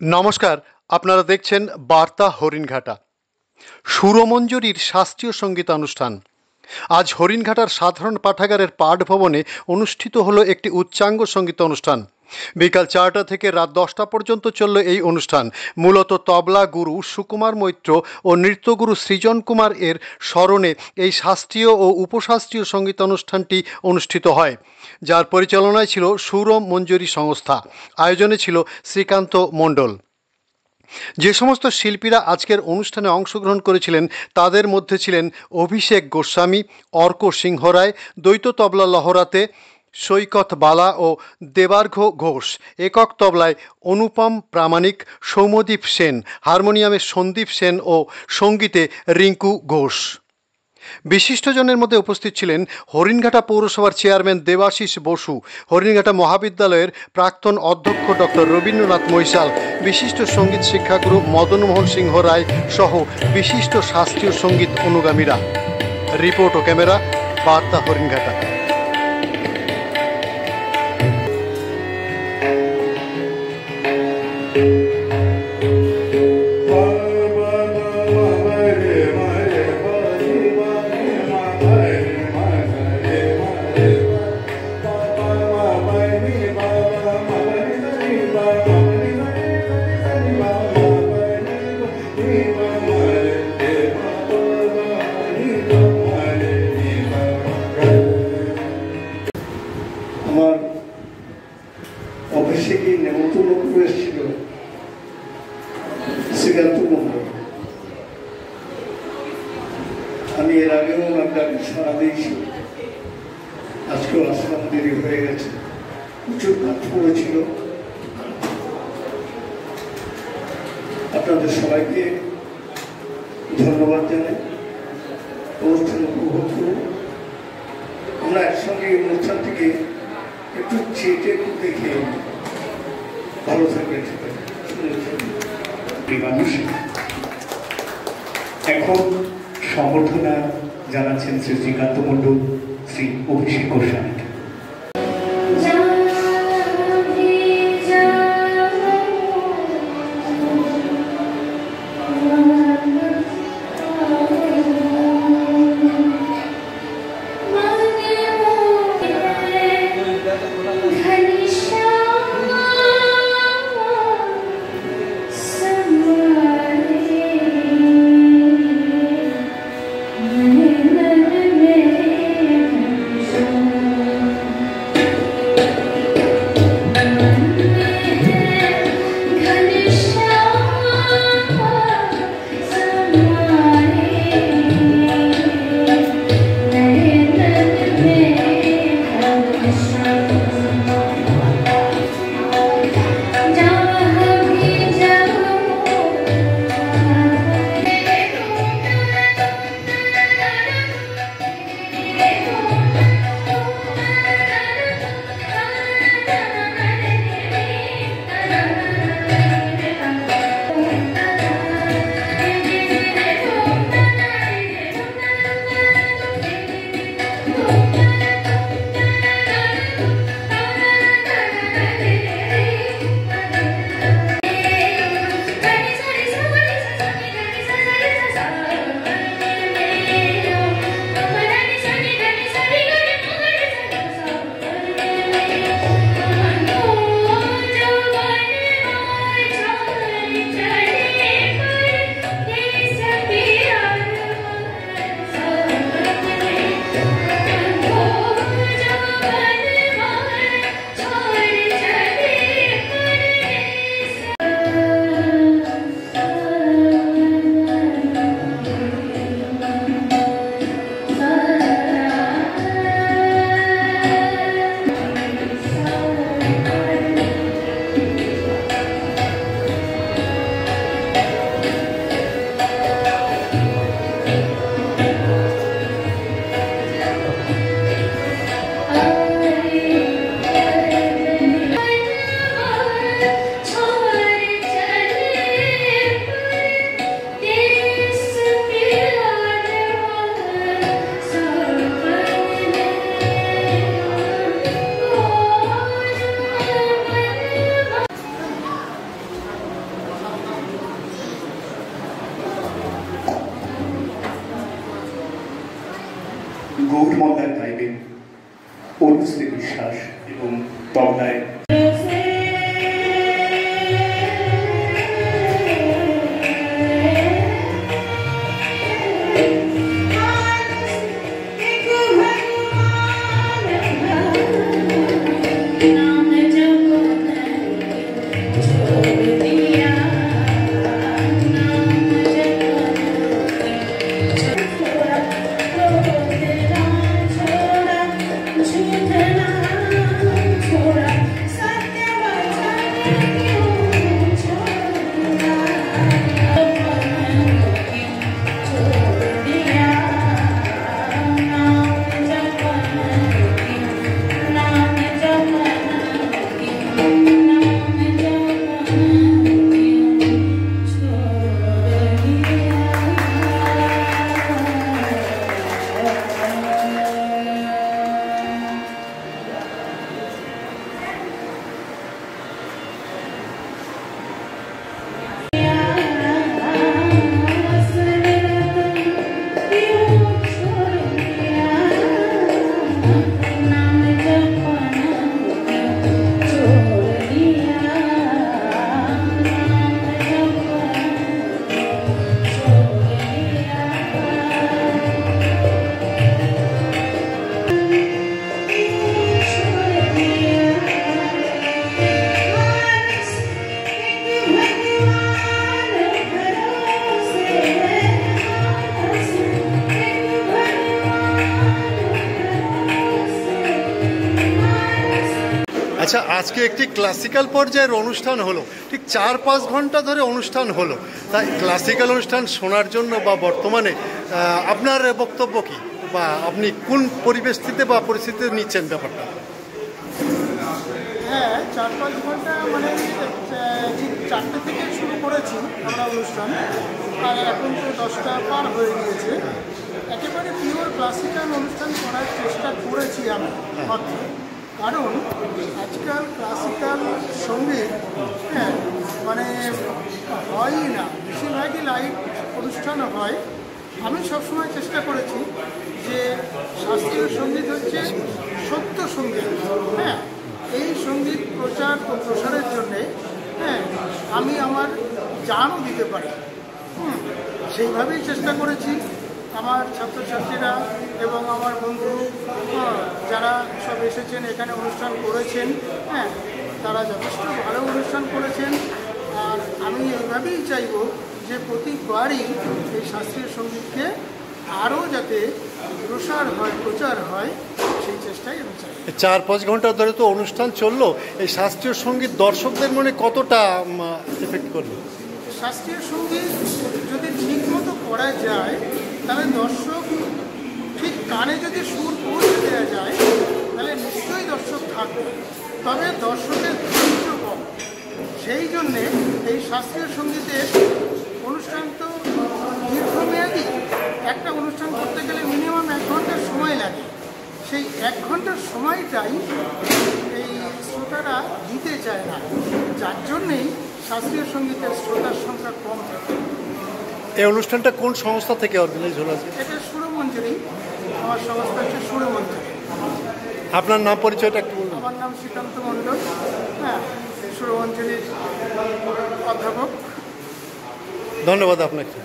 নমস্কার, আপনারা দেখছেন বার্তা হরিণঘাটা। সুরমঞ্জরির শাস্ত্রীয় সঙ্গীতানুষ্ঠান। আজ হরিণঘাটার সাধারণ পাঠাগারের পাঠভবনে অনুষ্ঠিত হলো একটি উচ্চাঙ্গ সঙ্গীত অনুষ্ঠান। বিকাল 4টা থেকে রাত 10টা পর্যন্ত চলল এই অনুষ্ঠান। মূলত তবলা গুরু সুকুমার মৈত্র ও নৃত্যগুরু সৃজন কুমার এর স্মরণে এই শাস্ত্রীয় ও উপশাস্ত্রীয় সঙ্গীতানুষ্ঠানটি অনুষ্ঠিত হয়, যার পরিচালনায় ছিল সুরমঞ্জরি সংস্থা। আয়োজনে ছিল শ্রীকান্ত মণ্ডল। যে সমস্ত শিল্পীরা আজকের অনুষ্ঠানে অংশগ্রহণ করেছিলেন তাদের মধ্যে ছিলেন অভিষেক গোস্বামী, অর্ক সিংহ রায়, দ্বৈত তবলা লহরাতে সৈকত বালা ও দেবার্ঘ ঘোষ, একক তবলায় অনুপম প্রামাণিক, সৌম্যদীপ সেন, হারমোনিয়ামে সন্দীপ সেন ও সঙ্গীতে রিঙ্কু ঘোষ। বিশিষ্টজনের মধ্যে উপস্থিত ছিলেন হরিণঘাটা পৌরসভার চেয়ারম্যান দেবাশিস বসু, হরিণঘাটা মহাবিদ্যালয়ের প্রাক্তন অধ্যক্ষ ডক্টর রবীন্দ্রনাথ মৈশাল, বিশিষ্ট সঙ্গীত শিক্ষাগুরু মদনমোহন সিংহ রায় সহ বিশিষ্ট শাস্ত্রীয় সঙ্গীত অনুগামীরা। রিপোর্ট ও ক্যামেরা, বার্তা হরিণঘাটা। আমার অফিসে গিয়ে নেমন্তন্ন করে এসেছিল শ্রীকান্ত মণ্ডল। আমি এর আগেও একটা সারা দিয়েছি, আজকেও আসলাম, দেরি হয়ে গেছে, প্রচুর কাজ পড়েছিল। আপনাদের সবাইকে ধন্যবাদ জানাই। অনুষ্ঠান উপভোগ করুন। আমরা একসঙ্গে এই অনুষ্ঠানটিকে একটু চেটে একটু দেখে ভালো থাকবেন। মানুষ এখন সম্বর্ধনা জানাচ্ছেন শ্রী শ্রীকান্ত মণ্ডল, শ্রী অভিষেক গোস্বামীকে। গৌর মন্দার গাইবেন অনুশ্রী বিশ্বাস এবং তবলায় আচ্ছা, আজকে একটি ক্লাসিক্যাল পর্যায়ের অনুষ্ঠান হলো, ঠিক 4-5 ঘন্টা ধরে অনুষ্ঠান হলো। তাই ক্লাসিক্যাল অনুষ্ঠান শোনার জন্য বা বর্তমানে আপনার বক্তব্য কী, বা আপনি কোন পরিবেশটিতে বা পরিস্থিতিতে নিচ্ছেন ব্যাপারটা? হ্যাঁ, 4-5 ঘন্টা মানে ঠিক 4টে থেকে শুরু করেছি আমরা অনুষ্ঠান, আর এখন তো 10টা পার হয়ে গিয়েছে। একেবারে পিওর ক্লাসিক্যাল অনুষ্ঠান করার চেষ্টা করেছি আমি মাত্র, কারণ আজকাল ক্লাসিক্যাল সঙ্গীত মানে হয়ই না, বেশিরভাগই লাইভ অনুষ্ঠান হয়। আমি সবসময় চেষ্টা করেছি যে শাস্ত্রীয় সঙ্গীত হচ্ছে সত্য সঙ্গীত, এই সঙ্গীত প্রচার ও প্রসারের জন্যে আমি আমার জানও দিতে পারি, সেইভাবেই চেষ্টা করেছি। আমার ছাত্রছাত্রীরা এবং আমার বন্ধু যারা সব এসেছেন এখানে অনুষ্ঠান করেছেন, তারা যথেষ্ট ভালো অনুষ্ঠান করেছেন। আর আমি এইভাবেই চাইব যে প্রতিবারই এই শাস্ত্রীয় সঙ্গীতকে আরও যাতে প্রসার হয়, প্রচার হয়, সেই চেষ্টাই আমি চাই। 4-5 ঘন্টা ধরে তো অনুষ্ঠান চললো, এই শাস্ত্রীয় সঙ্গীত দর্শকদের মনে কতটা এফেক্ট করলো? শাস্ত্রীয় সঙ্গীত যদি ঠিক মতো করা যায় তাহলে দর্শক ঠিক কানে যদি সুর পৌঁছে দেওয়া যায় তাহলে নিশ্চয়ই দর্শক থাকবে, তবে দর্শকের ধৈর্য কম। সেই জন্যে এই শাস্ত্রীয় সঙ্গীতের অনুষ্ঠান তো দীর্ঘমেয়াদী, একটা অনুষ্ঠান করতে গেলে মিনিমাম 1 ঘন্টার সময় লাগে। সেই 1 ঘন্টার সময়টাই এই শ্রোতারা দিতে চায় না, যার জন্যেই শাস্ত্রীয় সঙ্গীতের শ্রোতার সংখ্যা কম থাকে। এই অনুষ্ঠানটা কোন সংস্থা থেকে অর্গানাইজ হলো? এটা সুরমঞ্জুরি, আমার সংস্থা হচ্ছে সুরমঞ্জুরি। আপনার নাম পরিচয়টা একটু বলুন। আমার নাম শ্রীকান্ত মণ্ডল, সুরমঞ্জুরির অধ্যাপক। ধন্যবাদ আপনাকে।